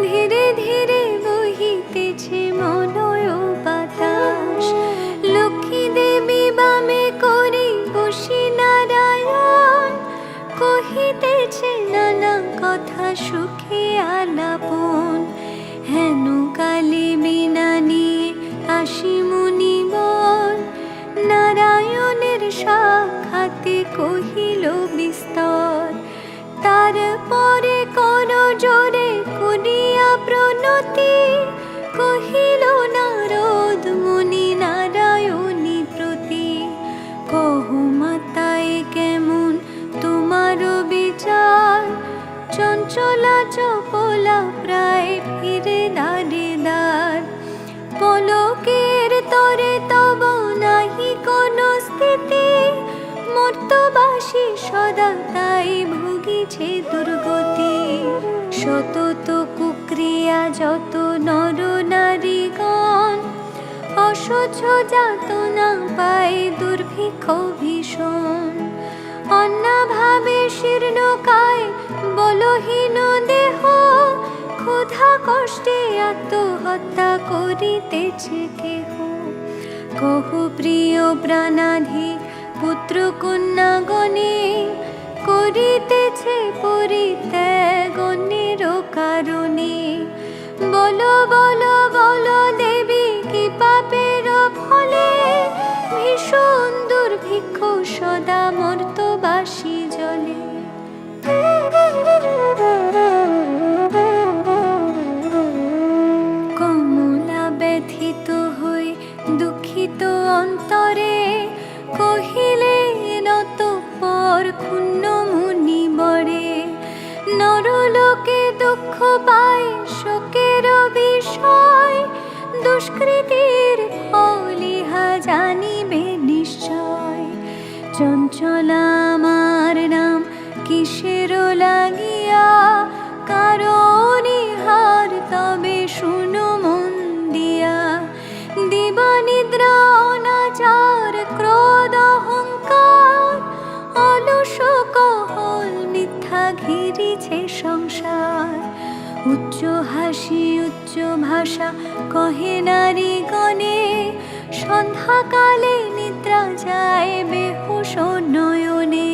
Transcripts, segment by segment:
ধীরে ধীরে বহিতেছে মলয় বাতাস। লক্ষ্মী দেবী বামে করে বসি নারায়ণ, কহিতেছে নানা কথা সুখে আলাপন। হেন কালে বিনা নিয়ে আসি মুনিবর, নারায়ণের সাক্ষাতে কহিল বিস্তর। তারপরে কর জোরে করিয়া প্রণতি, কহিল নারদ মুনি নারায়ণী প্রতি। কহ মাতায় কেমন তোমার বিচার, চঞ্চলা চপলা প্রায় ফিরে দ্বারে দ্বার। পলকের তরে তব নাহি কোন স্থিতি, মর্তবাসী সদা তাই ভুগিছে দুর্গতি। সতত কুক্রিয়া যত নর নারীগণ, অসহ্য যাতনা পায় দুর্ভিক্ষ ভীষণ। অন্নাভাবে শীর্ণকায় বলহীন দেহ, ক্ষুধা কষ্টে আত্মহত্যা করিতেছে কেহ। কহ প্রিয় প্রাণাধিক পুত্র কন্যাগণে, করিতেছে পরিত্যাগ অন্যের কারণে। বলো বলো বলো দেবী কি পাপের ফলে, ভীষণ দুর্ভিক্ষ সদা মর্তবাসী জলে। কমলা ব্যথিত হই দুঃখিত অন্তরে, কহিলেন অতঃপর ক্ষুণ্ণ মুনি বরে। নরলোকে দুঃখ পায় শোকের বিষয়, দুষ্কৃতির ফল ইহা জানিবে নিশ্চয়। চঞ্চলা আমার নাম কিসের লাগিয়া, কারণ ইহার তবে শুনো মন দিয়া। দিবানিদ্রা অনাচার ক্রোধ অহংকার, অলস কহল মিথ্যা ঘিরিছে সংসার। উচ্চ হাসি উচ্চ ভাষা কহে নারীগণে, সন্ধ্যাকালে নিদ্রা যায় বেহুশ নয়নে।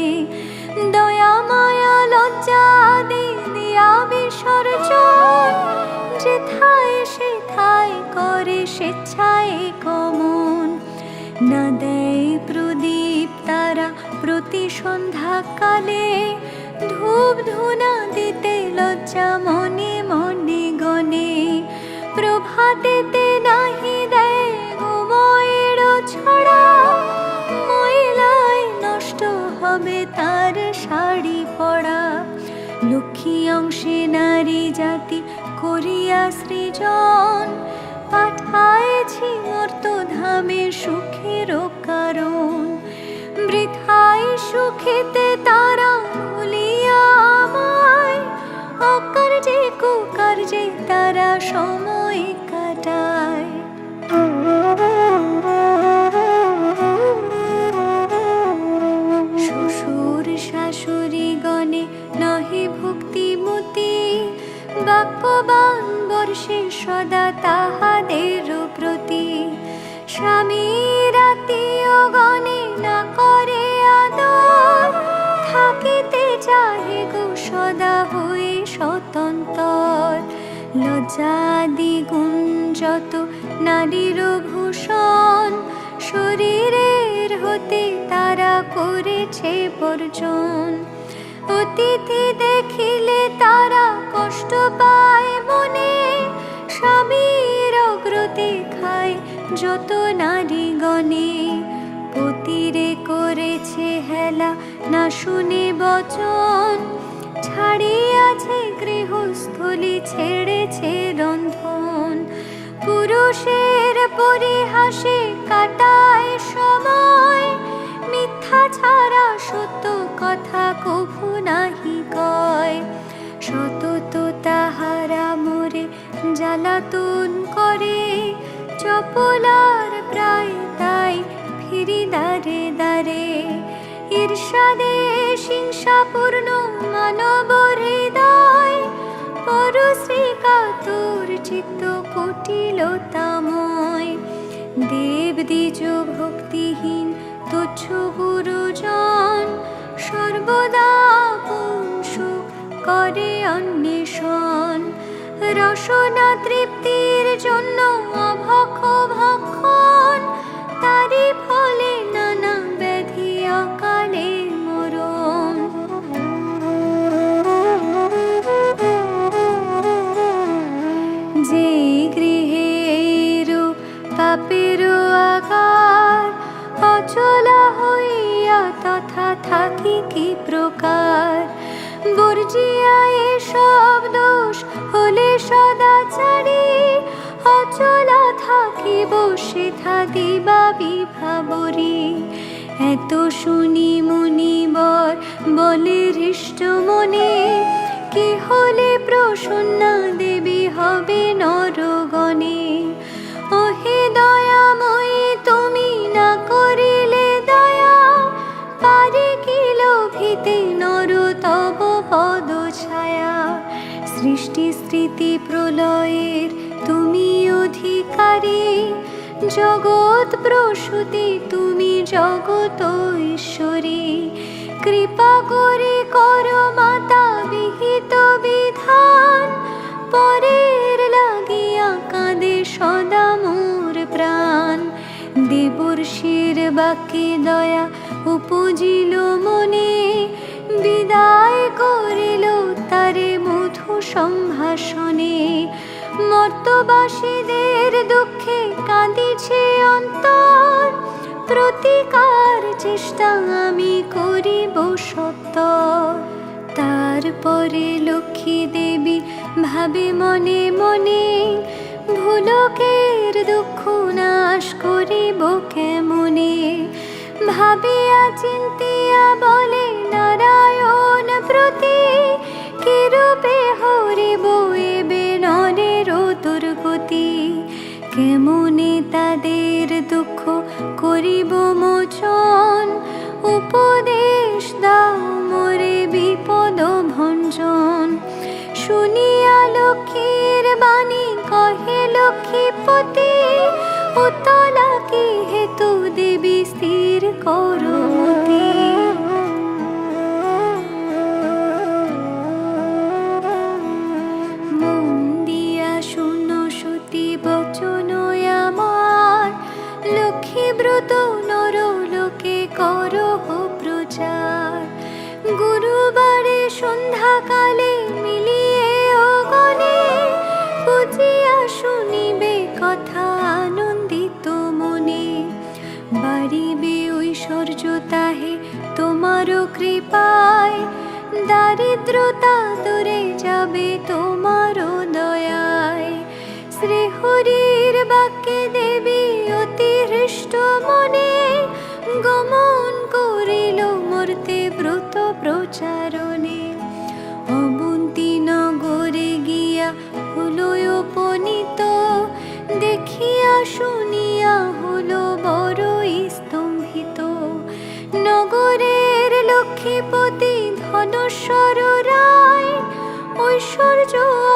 দয়া মায়া লজ্জা আদি দিয়া বিসর্জন, যেথায় সেথায় করে স্বেচ্ছায় কমন। না দেয় প্রদীপ তারা প্রতি সন্ধ্যাকালে, ধূপ ধুনা দিতে লজ্জা মনে মনে গণে। প্রভাতেতে নাহি দেয় গোময়ের ছড়া, ময়লায় নষ্ট হবে তার শাড়ি পরা। লক্ষ্মী অংশে নারী জাতি করিয়া সৃজন, পাঠায়েছি মর্তধামে সুখের কারণ। বৃথায় সুখেতে তারা ভুলিয়া আমায়, অকার্যে কুকার্যে তারা সময় কাটায়। শ্বশুর শাশুড়ি গণে নহে ভক্তিমতী, বাক্যবান বর্ষে সদা তাহাদের প্রতি। স্বামীর আত্মীয় গণে না করে আদর, থাকিতে চাহে গো সদা হয়ে স্বতন্ত্র। লজ্জাদি গুণ যত নারীর ভূষণ, শরীরের হতে তারা করেছে বর্জন। অতিথি দেখিলে তারা কষ্ট পায় মনে, স্বামীর অগ্রতি খায় যত নারীগণে। পতিরে করেছে হেলা না শুনে বচন, ছাড়িয়াছে গৃহস্থলী ছেড়েছে রন্ধন। পুরুষের পরিহাসে কাটায় সময়, মিথ্যা ছাড়া সত্য কথা কভু নাহি কয়। সতত তাহারা মোরে জ্বালাতন করে, চপলার প্রায় তাই ফিরি দ্বারে দ্বারে। ঈর্ষাদে হিংসাপূর্ণ মানব হৃদয়, পরশ্রী কাতর চিত্ত কুটিলতাময়। দেব দ্বিজ ভক্তিহীন তুচ্ছ গুরুজন, সর্বদা আপন সুখ করে অন্বেষণ। রসনা তৃপ্তির জন্য অভক্ষ ভক্ষণ, তারি ফলে নানা ব্যাধি অকালে মরণ। যে গৃহে এইরূপ পাপের আকার, অচলা হইয়া তথা থাকি কি প্রকার। বর্জিয়া এসব দোষ হলে সদাচারী, অচলা থাকিব সেথা দিবা বিভাবরী। এত শুনি মুনিবর বলে হৃষ্ট মনে, কি হলে প্রসন্না দেবী হবে নরগণে। ওহে দয়াময়ী তুমি না করিলে দয়া, পারে কি লোভিতে নর তব পদ ছায়া। সৃষ্টি স্থিতি প্রলয়ের তুমি অধিকারী, জগৎ প্রসূতি তুমি জগত ঈশ্বরী। কৃপা করে কর মাতা বিহিত বিধান, পরের লাগিয়া কাঁদে সদা মোর প্রাণ। দেবর্ষির বাক্যে দয়া উপজিল মনে, বিদায় করিল তারে মধু সম্ভাষণে। মর্তবাসীদের দুঃখে কাঁদিছে অন্তর, প্রতিকার চেষ্টা আমি করিব সত্তর। তারপরে লক্ষ্মী দেবী ভাবে মনে মনে, ভুলকের দুঃখ নাশ করিব কেমনে। ভাবিয়া চিন্তিয়া বলে নারায়ণ প্রতি, কিরূপে হরিব এবে নরের দুর্গতি। কেমনে তাদের দুঃখ করিব মোচন, উপদেশ দাও মোরে বিপদ ভঞ্জন। শুনিয়া লক্ষ্মীর বাণী কহে লক্ষ্মীপতি, উতলা কি হেতু দেবী স্থির করো মতি। মন দিয়া শুনো সতী বচন আমার, লক্ষ্মী ব্রত নর লোকে করো প্রচার। গুরুবারে সন্ধ্যাকালে মিলিয়ে ও গণে, বুঝিয়া শুনিবে কথা আনন্দিত মনে। বাড়িবে ঐশ্বর্য তাহে তোমার কৃপায়, দারিদ্রতা দূরে যাবে তোমার দয়ায়। শ্রীহরির বাক্যে দেবী অতি হৃষ্ট মনে, গমন করিল মর্তে ব্রত প্রচারণে। অবন্তী নগরে গিয়া হলো উপনীত, দেখিয়া শুনিয়া হলো বড়ই স্তম্ভিত। নগরের লক্ষ্মীপতি ধনেশ্বর রায়, ঐশ্বর্য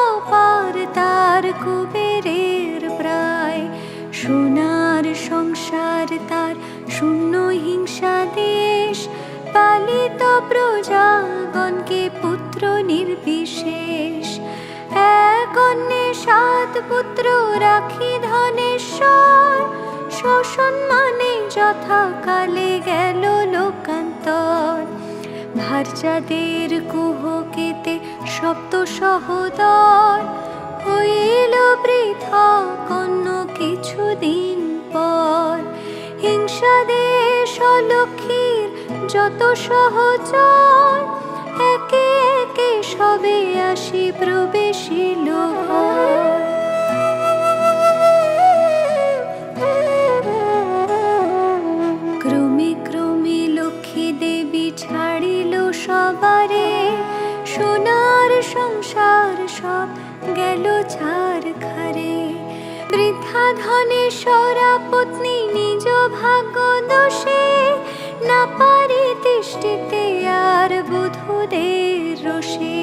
অপার তার কুবেরের প্রায়। সোনার সংসার তার শূন্য হিংসা দেশ, পালিত প্রজাগণকে পুত্র নির্বিশেষ। এক অন্যে 7 পুত্র রাখি ধনেশ্বর, সসম্মানে যথাকালে গেল লোকান্তর। ভার্যাদের কুহকেতে সপ্ত সহোদর, হইল পৃথক অন্য কিছুদিন পর। হিংসা দেশ অলক্ষ্মীর যত সহচর, একে একে সবে আসি প্রবেশিল ঘর। ক্রমে ক্রমে লক্ষ্মী দেবী ছাড়িল সবারে, সোনার সংসার সব গেল ছারখারে। বৃথা ধনেশ্বরা পত্নী নিজ ভাগ্য দোষে, না পারি তিষ্ঠিতে আর বধূদের রোষে।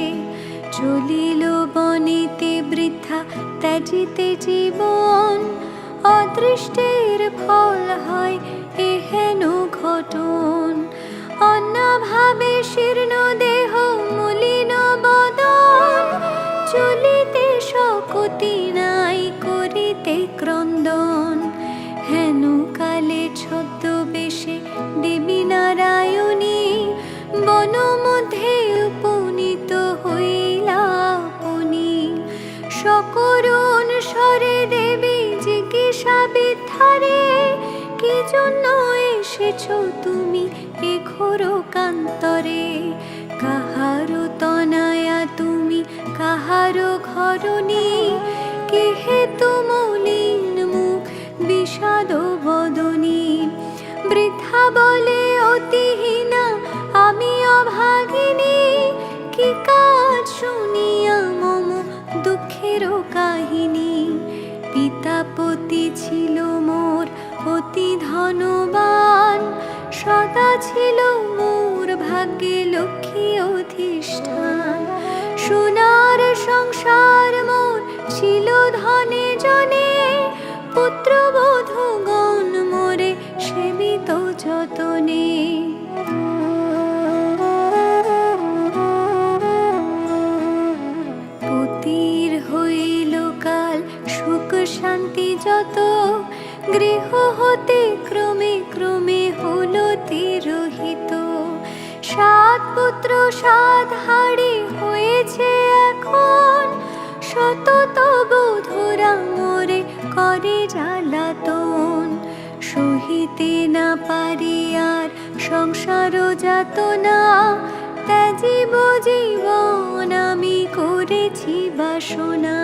চলিল বনেতে বৃদ্ধা ত্যাজিতে জীবন, অদৃষ্টের ফল হয় এহেন ঘটন। অন্যভাবে শীর্ণ দেহ মলিন বদন, চলিতে শক্তি নাই করিতে ক্রন্দন। হেন কালে ছদ্মবেশে দেবী নারায়ণী, বন মধ্যে উপনীত হইলা আপনি। সকরুণ স্বরে দেবী জিজ্ঞাসা বিদ্ধারে, কি জন্য এসেছ তুমি এ ঘোর কান্তরে? কাহারো তনয়া তুমি, কাহারো ঘরণী, কে হেতু মলিন মুখ বিষাদ বদনী। বৃদ্ধা বলে অতিহীনা আমি অভাগিনী, কি কাজ শুনিয়া মম দুঃখের কাহিনী। পিতাপতি ছিল মোর অতি ধনবান, সদা ছিল মোর ভাগ্যে লক্ষ্মী অধিষ্ঠান। সোনার সংসার মোর ছিল ধনে জনে, পুত্রবধূগণ মোরে সেবিত যতনে। পতির হইল কাল সুখ শান্তি যত, গৃহ হতে ক্রমে ক্রমে হলো তিরোহিত। 7 পুত্র 7 হাড়ি হয়েছে এখন, শত বধূরা মোরে করে জ্বালাতন। সহিতে না পারি আর সংসার যাতনা, ত্যাজিব জীবন আমি করেছি বাসনা।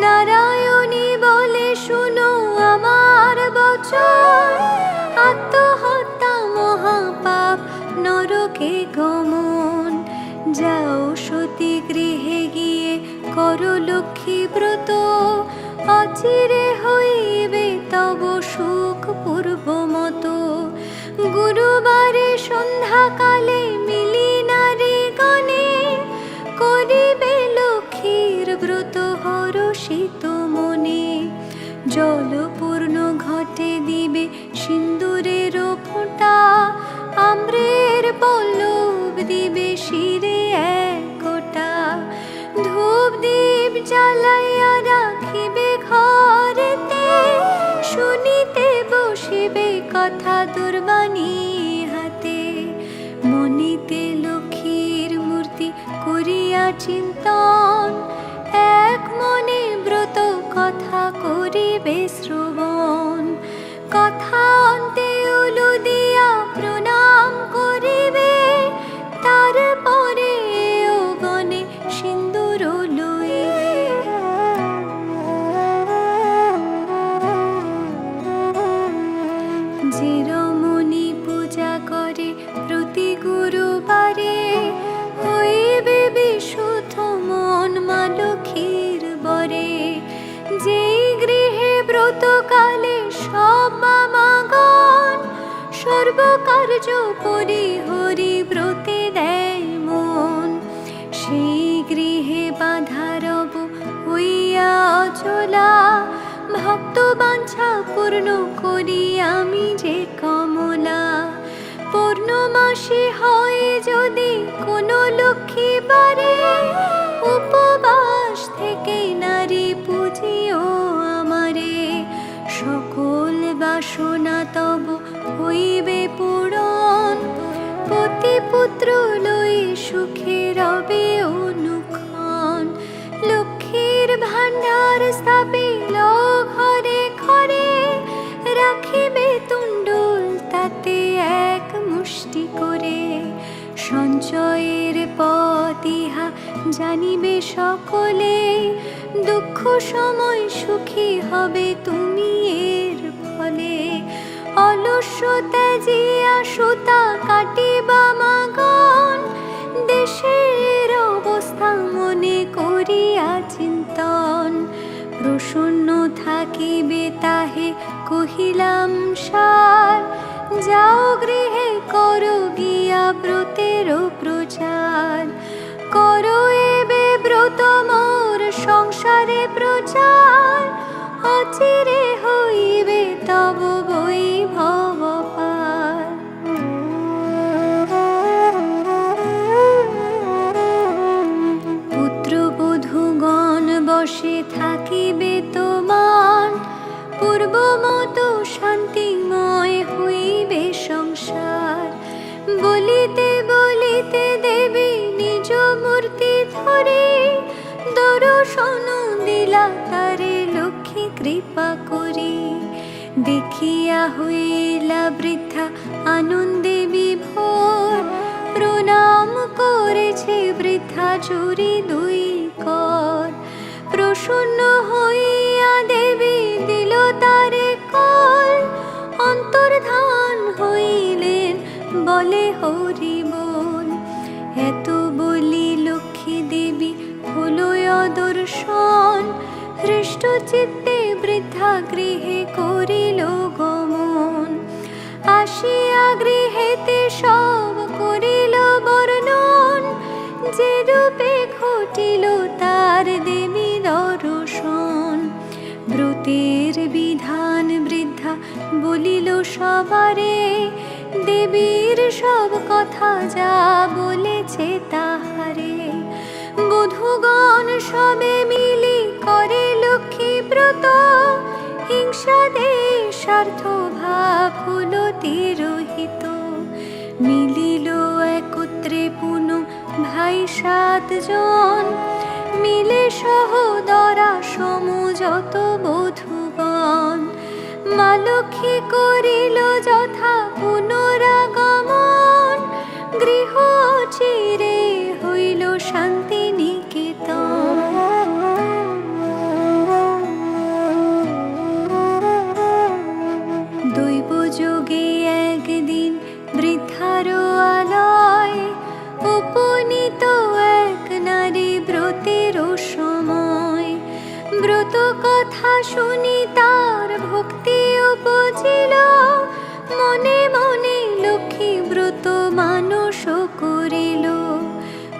নারায়ণী বলে শুনো আমার বচন, আত্মহত্যা মহাপাপ নরকে গমন। যাও সতী গৃহে গিয়ে করো লক্ষ্মী ব্রত, অচিরে হইবে তব সুখ পূর্বমত। গুরুবারে সন্ধ্যাকালে মিলি নারী গণে, করিবে লক্ষ্মীর ব্রত হরষিত মনে। জলপূর্ণ ঘটে দিবে সিন্দুরের ফোঁটা, আম্রের পল্লব দিবে শিরে এক গোটা। ধূপ দীপ জ্বালাইয়া রাখিবে ঘরেতে, শুনিতে বসিবে কথা দুর্বাণী হাতে। মনিতে লক্ষ্মীর মূর্তি করিয়া চিন্তন, এক মনে ব্রত কথা করিবে শ্রবণ। কথা অন্তে উলু দিয়া প্রণাম করিবে, তারপরে ও গণে সিন্দুর লইবে। যে রমণী পূজা করে প্রতি গুরুবারে, হইবে বিশুদ্ধ মন মা লক্ষ্মীর বরে। যেই গৃহে ব্রতকালে সব মামাগণ, সর্বকার্য পরিহরি ব্রতে দেয় মন। সেই গৃহে বাঁধা রব হইয়া অচলা, ভক্ত বাঞ্ছা পূর্ণ করি আমি যে কমলা। পূর্ণমাসী হয় যদি কোনো লক্ষ্মী বারে, উপবাস থেকে নারী পুজিও আমারে। সকল বাসনা তব হইবে পূরণ, পতি পুত্র লই সুখে রবে অনুক্ষণ। লক্ষ্মীর ভাণ্ডার স্থাপিল ঘরে ঘরে, রাখিবে তুণ্ডুল তাতে এক মুষ্টি করে। সঞ্চয়ের পথ ইহা জানিবে সকলে, দুঃখ সময় সুখী হবে তুমি এর ফলে। অলস্য ত্যাজিয়া সুতা কাটিবা মাগণ, দেশের অবস্থা মনে করিয়া চিন্তন। প্রসন্ন থাকিবে তাহে কহিলাম সার, যাও গৃহে করো গিয়া ব্রতের প্রচার। করো এবে ব্রত মোর সংসারে প্রচার, অচিরে হইবে তব বৈভব পার। পুত্রবধূগণ বসে থাকিবে তোমার, পূর্ব মতো শান্তিময় হইবে সংসার। বলিতে বলিতে দেবী নিজ মূর্তি ধরে, দর্শন দিলা তারে লক্ষ্মী কৃপা করি। দেখিয়া হইলা বৃদ্ধা আনন্দে বিভোর, প্রণাম করেছে বৃদ্ধা চুরি দুই কর। প্রসন্ন হইয়া দেবী দিল তারে কল, অন্তর্ধান হইলেন বলে হরি বল। এত বলি লক্ষ্মী দেবী হলো দর্শন, হৃষ্ট চিত্তে বৃদ্ধা গৃহে করিল গমন। আসিয়া গৃহেতে সব করিল বর্ণন, যে রূপে ঘটিল তার দেবী দর্শন। ব্রতের বিধান বৃদ্ধা বলিল সবারে, দেবীর সব কথা যা বলেছে তাহারে। বধূগণ সবে মিলি করে লক্ষ্মী ব্রত, হিংসা দেশার্থ ভাব হলো তিরোহিত। মিলিল একত্রে পুনঃ ভাই 7 জন, মিলে সহোদরা সমু যত বধূগণ। মা লক্ষ্মী করিল যথা পুনরাগমন, গৃহ চিরে হইল শান্তি নিকেতন। দৈব যোগে একদিন বৃদ্ধার আলয়, উপনীত এক নারী ব্রতের সময়। ব্রত কথা শুনি তার ভক্তি উপজিল, মনে মনে লক্ষ্মী ব্রত মানস করিল।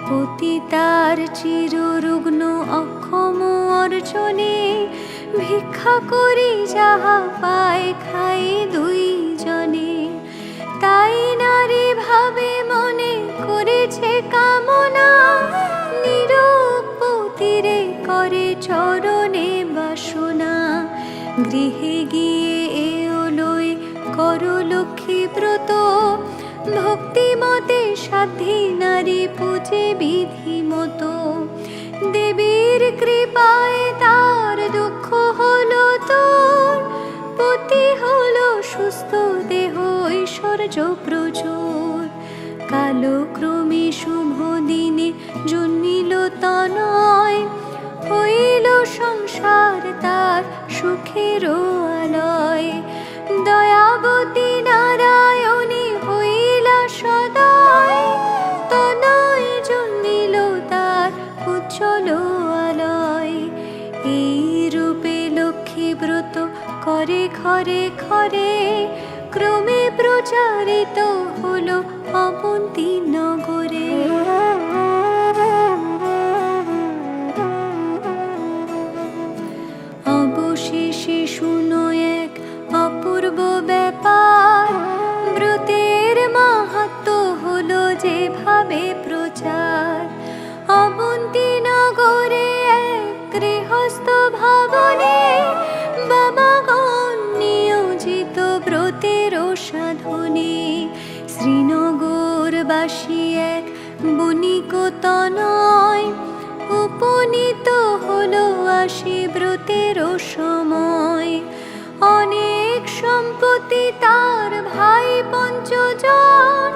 পতি তার চিররুগ্ন অক্ষম অর্জনে, ভিক্ষা করি যাহা পায় খাই দুইজনে। তাই নারী ভাবে মনে করেছে কামনা, নীরব পতিরে করে চরণে বাসনা। গৃহে গিয়ে এও লই কর লক্ষ্মী ব্রত, ভক্তিমতে সাধ্যী নারী পূজে বিধি মতো। দেবীর কৃপায় তার দুঃখ হলো তোর, পতি হলো সুস্থ দেহ ঐশ্বর্য প্রচুর। কালক্রমে শুভ দিনে জন্মিল তনয়, হইল সংসার তার সুখের আলয়। দয়াবতী নারায়ণী হইলা সদয়, তনয় জন্মিল তার উজ্জ্বল আলয়। এই রূপে লক্ষ্মী ব্রত করে ঘরে ঘরে, ক্রমে প্রচারিত হলো অবন্তী নগরে। অবশেষে শুনো এক অপূর্ব ব্যাপার, ব্রতের মাহাত্ম্য হলো যেভাবে প্রচার। অবন্তী নগরে এক গৃহস্থ ভবনে, বাবাগণ নিয়োজিত ব্রতের সাধনে। শ্রীনগরবাসী এক বণিক তনয়, উপনীত হলো আসি ব্রতের সময়। অনেক সম্পত্তি তার ভাই 5 জন,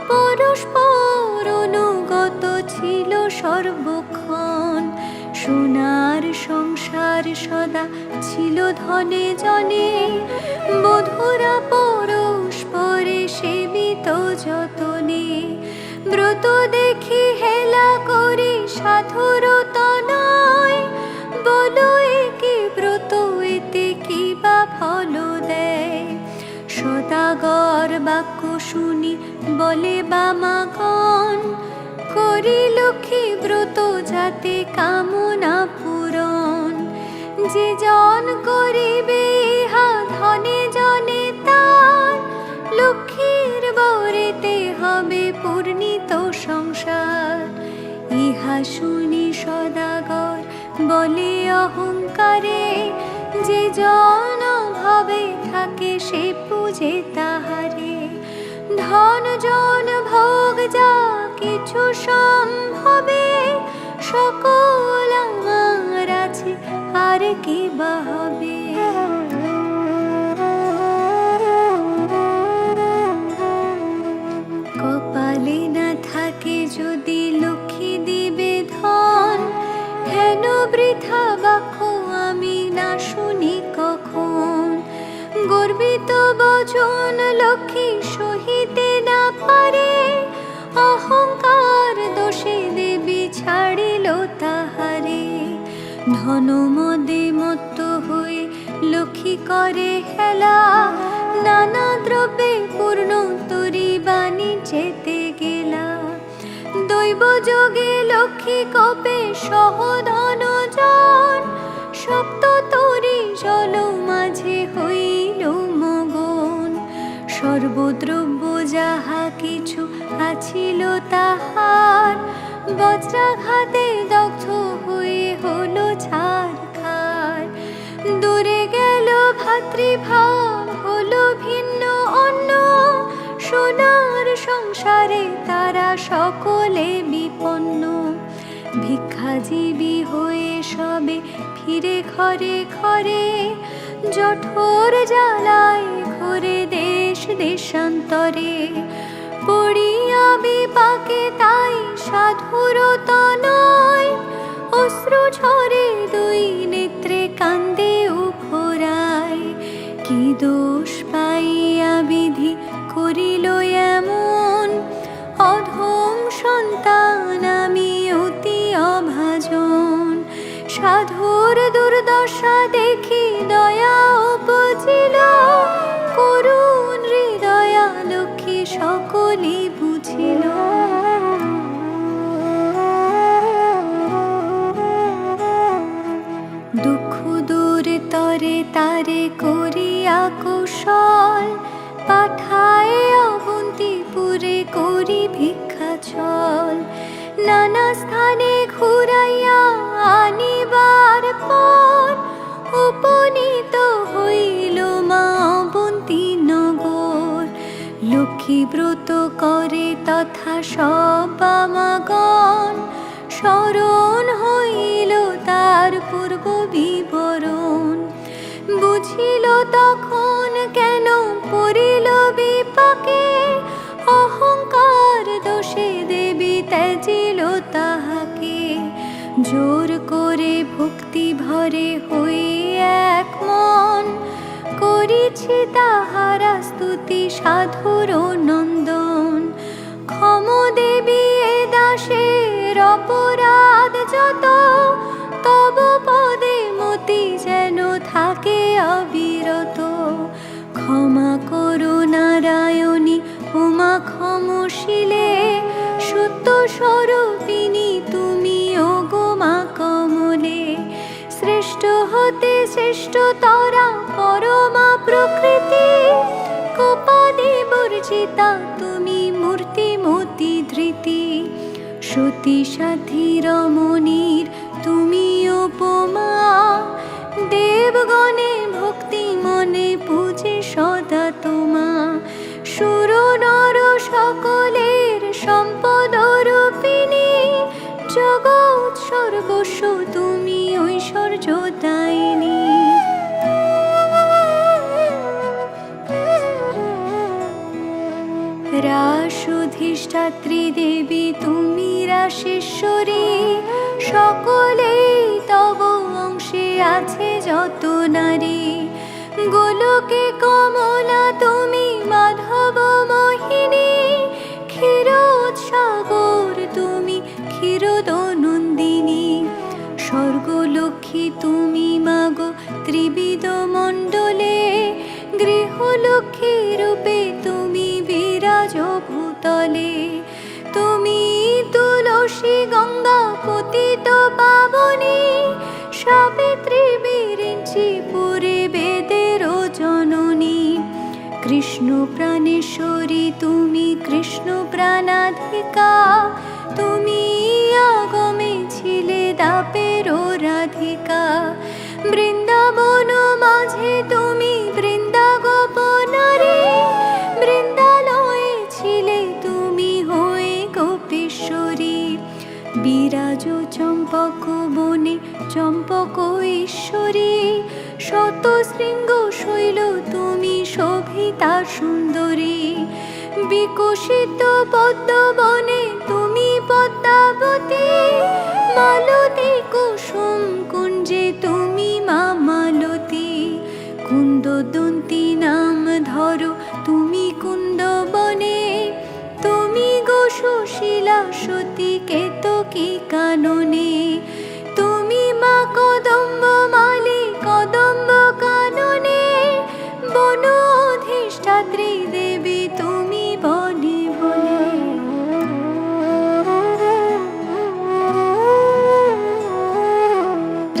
পরস্পর অনুগত ছিল সর্বক্ষণ। সোনার সংসার সদা ছিল ধনে জনে, বধূরা পরস্পরে সেবিত যতনে। ব্রত দেখি হেলা করি সাধুর তনয়, বলো একে ব্রত এতে কি বা ফল দেয়। সদাগর বাক্য শুনি বলে বামাগণ, করি লক্ষ্মী ব্রত যাতে কামনা পূরণ। যে জন করি বলে অহংকারে, যে জন ভাবে থাকে সে পূজে তাহারে। ধন জন ভোগ যা কিছু সম্ভবে, সকল আমার আছে আর কি বা হবে। কপালে না থাকে যদি লক্ষ্মী দিবে ধন, হেন বৃথা বাক্য আমি না শুনি কখন। গর্বিত বচন লক্ষ্মী সহিতে না পারে, অহংকার দোষে দেবী ছাড়িল তাহারে। ধন মদে মত্ত হয়ে লক্ষ্মী করে হেলা, নানা দ্রব্যে পূর্ণ তরি বাণিজ্যেতে গেলা। দৈব যোগে লক্ষ্মী কপে সহ ধন জন, সপ্ত তরি জল মাঝে হইল মগন। সর্বদ্রব্য যাহা কিছু আছিল তাহার, বজ্রাঘাতে দগ্ধ হয়ে হলো ছারখার। দূরে গেল ভাতৃভাব হলো ভিন্ন অন্য, সোনার সংসারে তারা সকলে বিপন্ন। ভিক্ষাজীবী হয়ে সবে ফিরে ঘরে ঘরে, জঠোর জ্বালায় ঘরে দেশ দেশান্তরে। পড়িয়া বিপাকে তাই সাধুর তনয়, অশ্রু ঝরে দুই নেত্রে কান্দে উফরায়। কি দোষ পাইয়া বিধি করিল এমন, অধম সন্তান আমি অতি অভাজন। সাধুর দুর্দশা দেখি দয়া উপজিল, করুণ হৃদয়া লক্ষ্মী সকলই বুঝিল। দুঃখ দূর তরে তারে করিয়া কুশল, পাঠায় অবন্তিপুরে করি ভিক্ষা ছল। নানা স্থানে ঘুরাইয়া আনিবার পর, উপনীত হইল মা অবন্তী নগর। লক্ষ্মী ব্রত করে তথা সব বামাগণ, স্মরণ হইল তার পূর্ব বিবরণ। বুঝিল তখন কেন পড়িল বিপাকে, অহংকার দোষে দেবী ত্যাজিল তাহাকে। জোর করে ভক্তি ভরে হই এক মন, করিছি তাহারা স্তুতি সাধুর নন্দন। ক্ষম দেবী এ দাসের অপরাধ যত, তব পদে মতি যেন থাকে অবিরত। ক্ষমা করো নারায়ণী উমা ক্ষমশীলে, সত্য স্বরূপিণী তুমি ও গো মা কমলে। শ্রেষ্ঠ হতে শ্রেষ্ঠতরা পরমা প্রকৃতি, কোপাদি বর্জিতা তুমি মূর্তিমতি ধৃতি। সতী সাথী রমণীর তুমি উপমা, দেবগণে ভক্তি মনে পূজে সদা তোমা। সুর নর সকলের সম্পদ রূপিণী, জগৎ সর্বস্ব তুমি ঐশ্বর্য দায়িনী। রাসধিষ্ঠাত্রী দেবী তুমি রাসেশ্বরী, সকলেই তব অংশে আছে যত নারী। গোলকে কমলা তুমি মাধব মোহিনী, ক্ষীরোদ সাগর তুমি ক্ষীরোদ নন্দিনী। স্বর্গলক্ষ্মী তুমি মাগো ত্রিবিধ মণ্ডলে, গৃহলক্ষ্মী রূপে তুমি বিরাজ ভূতলে। তুমি তুলসী গঙ্গা পতিত পাবনী, সাবিত্রী বিরিঞ্চি পুরে বেদের জননী। কৃষ্ণ প্রাণেশ্বরী তুমি কৃষ্ণ প্রাণাধিকা, তুমি আগমে ছিলে তাপের রাধিকা। বৃন্দাবন মাঝে তুমি বৃন্দাগোপনারী, বৃন্দালয়ে ছিলে তুমি হয়ে গোপেশ্বরী। বিরাজ চম্পক বনে চম্পক ঈশ্বরী, শত শৃঙ্গ শৈল তুমি শোভিতা সুন্দরী। বিকশিত পদ্মবনে তুমি পদ্মাবতী, মালতী কুসুম কুঞ্জে তুমি মা মালতী। কুন্দদন্তী নাম ধরো তুমি কুন্দবনে, তুমি গো সুশীলা সতী কেতকী কাননে। তুমি মা কদম্ব মালি কদম্ব কাননে, বন অধিষ্ঠাত্রী দেবী তুমি বনে বনে।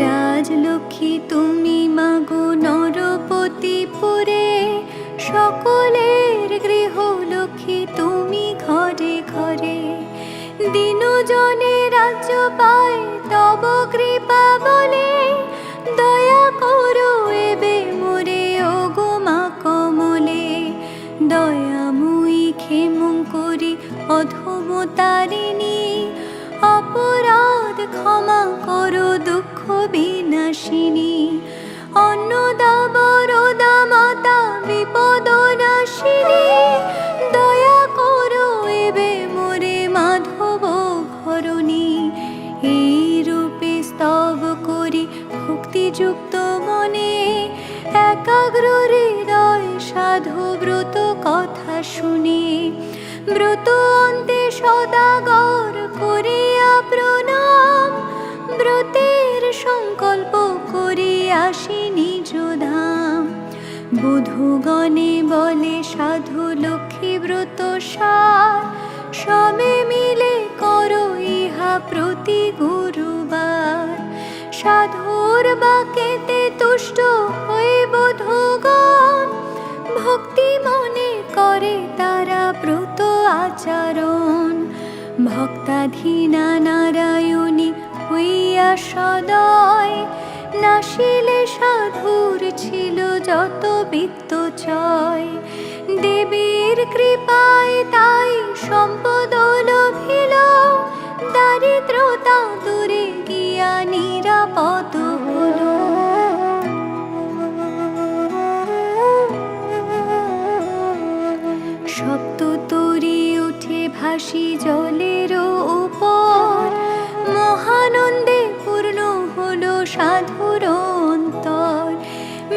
রাজলক্ষ্মী তুমি মাগো নরপতিপুরে, সকলের গৃহলক্ষ্মী তুমি ঘরে ঘরে। দিনজনে রাজ্য পায় তব কৃপা বলে, দয়া করো এবে মোরে ওগো মা কমলে। দয়াময়ী ক্ষেমঙ্করী অধমতারিণী, অপরাধ ক্ষমা করো দুঃখ বিনাশিনী। অন্নদাবরদা মাতা বিপদ নাশিনী, দয়া করো এবে মোরে মাধব ঘরণী। এই রূপে স্তব করি ভক্তিযুক্ত মনে, একাগ্র হৃদয় সাধু ব্রত কথা শুনে। ব্রত অন্তে সদাগর করিয়া প্রণাম, ব্রতের সংকল্প করি আসি নিজ ধাম। বধূগণে বলে সাধু লক্ষ্মী ব্রত সার, সবে মিলে করো ইহা প্রতি গুরুবার। সাধুর বাক্যেতে তুষ্ট হয়ে বধূগণ, ভক্তি মনে করে তারা ব্রত আচরণ। ভক্তাধীনা নারায়ণী হইয়া সদয়, নাশিলে সাধুর ছিল যত বিত্তচয়। দেবীর কৃপায় তাই সম্পদ লভিল, দারিদ্রতা দূরে গিয়া নিরাপদ হল। সপ্ত তরী উঠে ভাসি জলের উপর, মহানন্দে পূর্ণ হলো সাধুর অন্তর।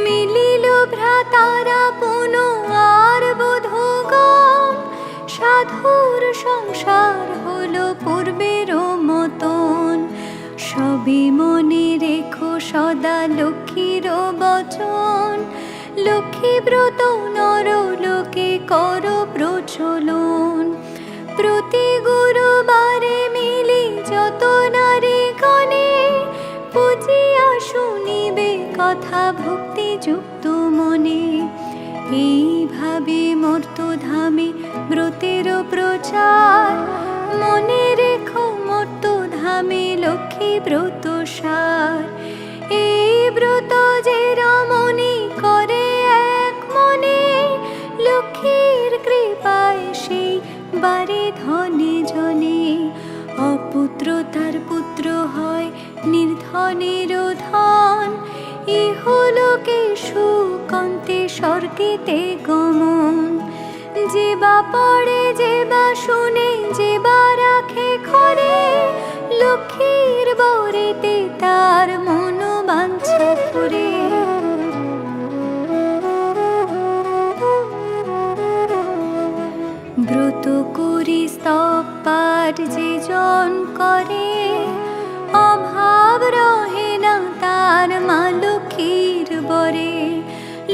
মিলিল ভ্রাতারা পুন আর বধূগণ, সাধুর সংসার হলো পূর্বের মতন। সবে মনে রেখো সদা লক্ষ্মীর বচন, লক্ষ্মী ব্রত নর লোকে করো প্রচলন। প্রতি গুরুবারে মিলি যত নারী গণে, বুঝিয়া শুনিবে কথা ভক্তিযুক্ত মনে। এইভাবে মর্তধামে ব্রতের প্রচার, মনে রেখো মর্তধামে লক্ষ্মী ব্রত সার। এই ব্রত যে রমণী করে এক মনে, লক্ষ্মীর কৃপায় সেই বারে ধনে জনে। অপুত্র তার পুত্র হয় নির্ধনের ধন, ইহলোকে সুকন্তে স্বর্গেতে গমন। যে বা পড়ে যে বা শুনে যে বা রাখে ঘরে, লক্ষ্মীর বরেতে তার মনোবাঞ্ছা করে। ব্রত করি স্তব পাঠ যে জন করে, অভাব রহে না তার মা লক্ষ্মীর বরে।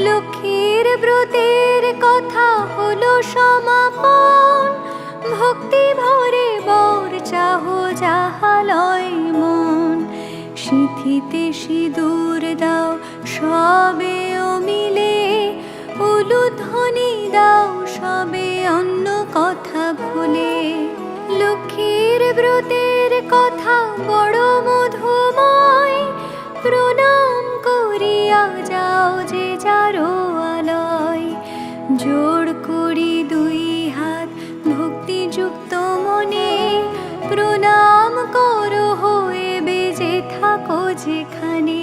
লক্ষ্মীর ব্রতের কথা হলো সমাপন, ভক্তি ভরে বর চাহ যাহা লয় মন। সিঁথিতে সিঁদুর দাও সবে অমিলে, উলুধ্বনি দাও সবে অন্য কথা ভুলে। লক্ষ্মীর ব্রতের কথা বড় মধুময়, প্রণাম করিয়া যাও যে যারো আলয়। জোড় করি দুই হাত ভক্তিযুক্ত মনে, প্রণাম করো হয়ে বেজে থাকো যেখানে।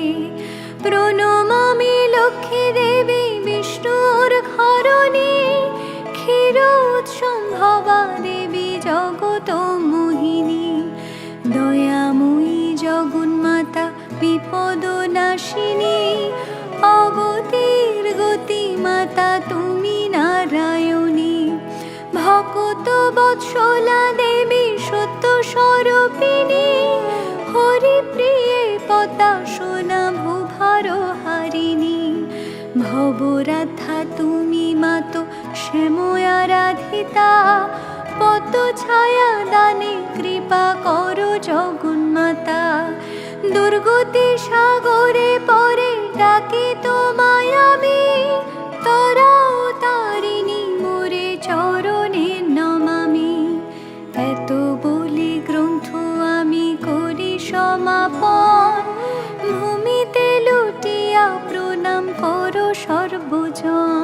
প্রণমামি লক্ষ্মী দেবী বিষ্ণুর ঘরণী, ক্ষীর উৎসম্ভবা দেবী জগত মোহিনী। দয়াময়ী জগন্মাতা বিপদ নাশিনী, অগতির গতি মাতা তুমি নারায়ণী। ভকত বৎসলা দেবী সত্য স্বরূপিণী, হরিপ্রিয়ে পতা সোনা ভূভার হারিণী। ভবরাধা তুমি মাতো শ্যাময়া রাধিতা, পদ্ম ছায়া দানে কৃপা করো জগন্মাতা। দুর্গতি সাগরে পরে ডাকি তোমায় আমি, তরাও তারিণী মোরে চরণে নমামি। এত বলি গ্রন্থ আমি করি সমাপন, ভূমিতে লুটিয়া প্রণাম করো সর্বজন।